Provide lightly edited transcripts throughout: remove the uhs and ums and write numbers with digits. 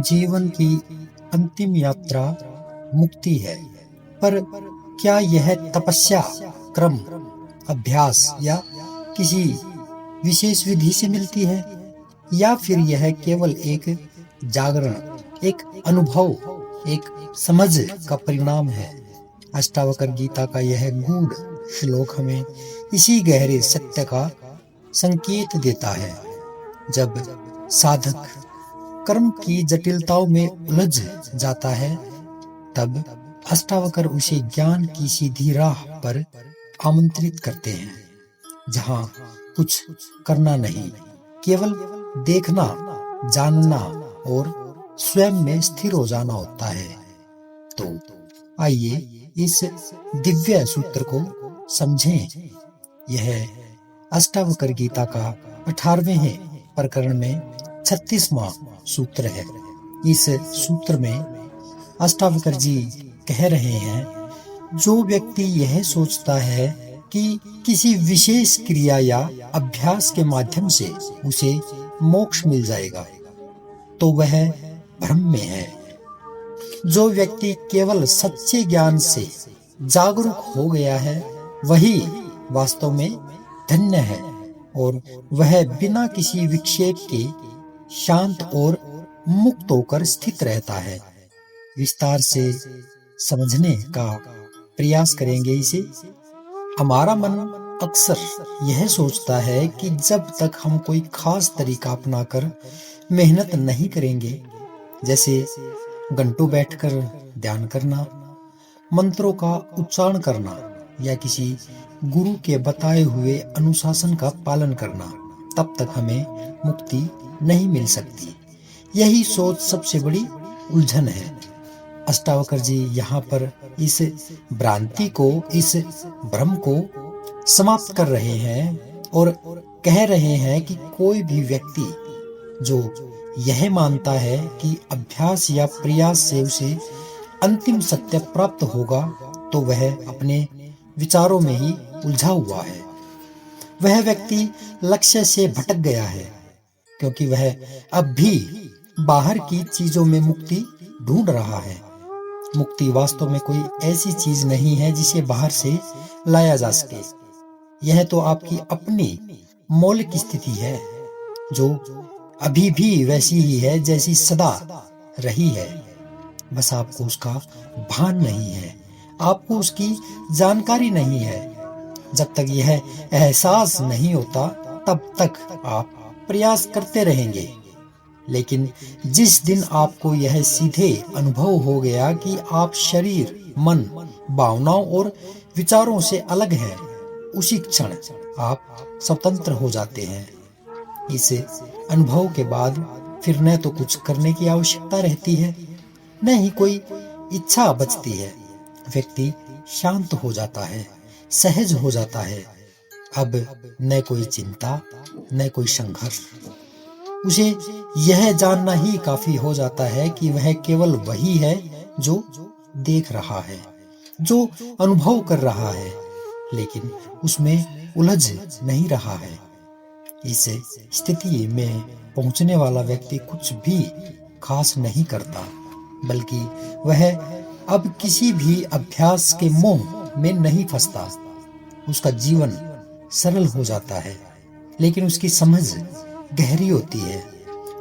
जीवन की अंतिम यात्रा मुक्ति है, पर क्या यह तपस्या, क्रम, अभ्यास या किसी विशेष विधि से मिलती है, या फिर यह केवल एक जागरण, एक अनुभव, एक समझ का परिणाम है? अष्टावक्र गीता का यह गूढ़ श्लोक हमें इसी गहरे सत्य का संकेत देता है। जब साधक कर्म की जटिलताओं में उलझ जाता है, तब अष्टावक्र उसे ज्ञान की सीधी राह पर आमंत्रित करते हैं, जहां कुछ करना नहीं, केवल देखना, जानना और स्वयं में स्थिर हो जाना होता है। तो आइए इस दिव्य सूत्र को समझें। यह अष्टावक्र गीता का 18वें प्रकरण में 36वां सूत्र है। इस सूत्र में अष्टावक्र जी कह रहे हैं, जो व्यक्ति यह सोचता है कि किसी विशेष क्रिया या अभ्यास के माध्यम से उसे मोक्ष मिल जाएगा, तो वह भ्रम में है। जो व्यक्ति केवल सच्चे ज्ञान से जागरूक हो गया है, वही वास्तव में धन्य है, और वह बिना किसी विक्षेप के शांत और मुक्त होकर स्थित रहता है। विस्तार से समझने का प्रयास करेंगे इसे। हमारा मन अक्सर यह सोचता है कि जब तक हम कोई खास तरीका अपनाकर मेहनत नहीं करेंगे, जैसे घंटों बैठकर ध्यान करना, मंत्रों का उच्चारण करना या किसी गुरु के बताए हुए अनुशासन का पालन करना, तब तक हमें मुक्ति नहीं मिल सकती। यही सोच सबसे बड़ी उलझन है। अष्टावक्र जी यहाँ पर इस भ्रांति को, इस भ्रम को समाप्त कर रहे हैं और कह रहे हैं कि कोई भी व्यक्ति जो यह मानता है कि अभ्यास या प्रयास से उसे अंतिम सत्य प्राप्त होगा, तो वह अपने विचारों में ही उलझा हुआ है। वह व्यक्ति लक्ष्य से भटक गया है, क्योंकि वह अब भी बाहर की चीजों में मुक्ति ढूंढ रहा है। मुक्ति वास्तव में कोई ऐसी चीज नहीं है जिसे बाहर से लाया जा सके। यह तो आपकी अपनी मौलिक स्थिति है, जो अभी भी वैसी ही है जैसी सदा रही है। बस आपको उसका भान नहीं है, आपको उसकी जानकारी नहीं है। जब तक यह एहसास नहीं होता, तब तक आप प्रयास करते रहेंगे। लेकिन जिस दिन आपको यह सीधे अनुभव हो गया कि आप शरीर, मन, भावनाओं और विचारों से अलग हैं, उसी क्षण आप स्वतंत्र हो जाते हैं। इस अनुभव के बाद फिर न तो कुछ करने की आवश्यकता रहती है, न ही कोई इच्छा बचती है। व्यक्ति शांत हो जाता है, सहज हो जाता है। अब न कोई चिंता, न कोई संघर्ष। उसे यह जानना ही काफी हो जाता है कि वह केवल वही है जो देख रहा है, जो अनुभव कर रहा है, लेकिन उसमें उलझ नहीं रहा है। इस स्थिति में पहुंचने वाला व्यक्ति कुछ भी खास नहीं करता, बल्कि वह अब किसी भी अभ्यास के मोह में नहीं फंसता। उसका जीवन सरल हो जाता है, लेकिन उसकी समझ गहरी होती है।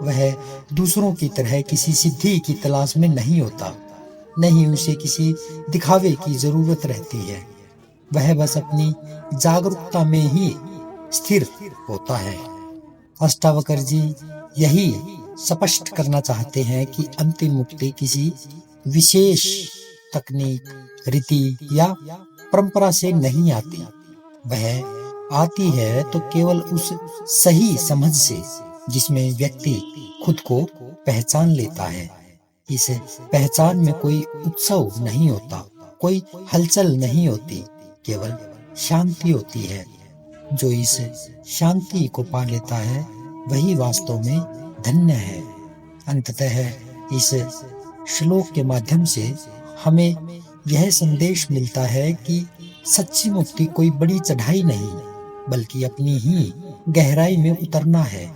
वह दूसरों की तरह किसी सिद्धि की तलाश में नहीं होता, नहीं उसे किसी दिखावे की जरूरत रहती है। वह बस अपनी जागरूकता में ही स्थिर होता है। अष्टावक्र जी यही स्पष्ट करना चाहते हैं कि अंतिम मुक्ति किसी विशेष तकनीक, रीति या परंपरा से नहीं आती। वह आती है तो केवल उस सही समझ से जिसमें व्यक्ति खुद को पहचान लेता है। इस पहचान में कोई उत्सव नहीं होता, कोई हलचल नहीं होती, केवल शांति होती है। जो इस शांति को पा लेता है, वही वास्तव में धन्य है। अंततः इस श्लोक के माध्यम से हमें यह संदेश मिलता है कि सच्ची मुक्ति कोई बड़ी चढ़ाई नहीं, बल्कि अपनी ही गहराई में उतरना है।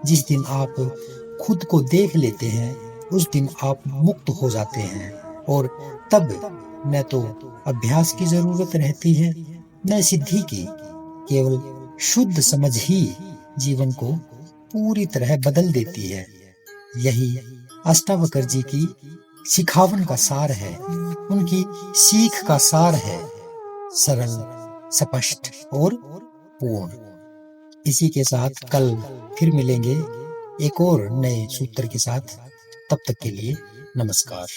जिस दिन आप खुद को देख लेते हैं, उस दिन आप मुक्त हो जाते हैं और तब न तो अभ्यास की जरूरत रहती है न सिद्धि की। केवल शुद्ध समझ ही जीवन को पूरी तरह बदल देती है। यही अष्टावक्र जी की सिखावन का सार है, उनकी सीख का सार है, सरल, स्पष्ट और पूर्ण। इसी के साथ कल फिर मिलेंगे एक और नए सूत्र के साथ। तब तक के लिए नमस्कार।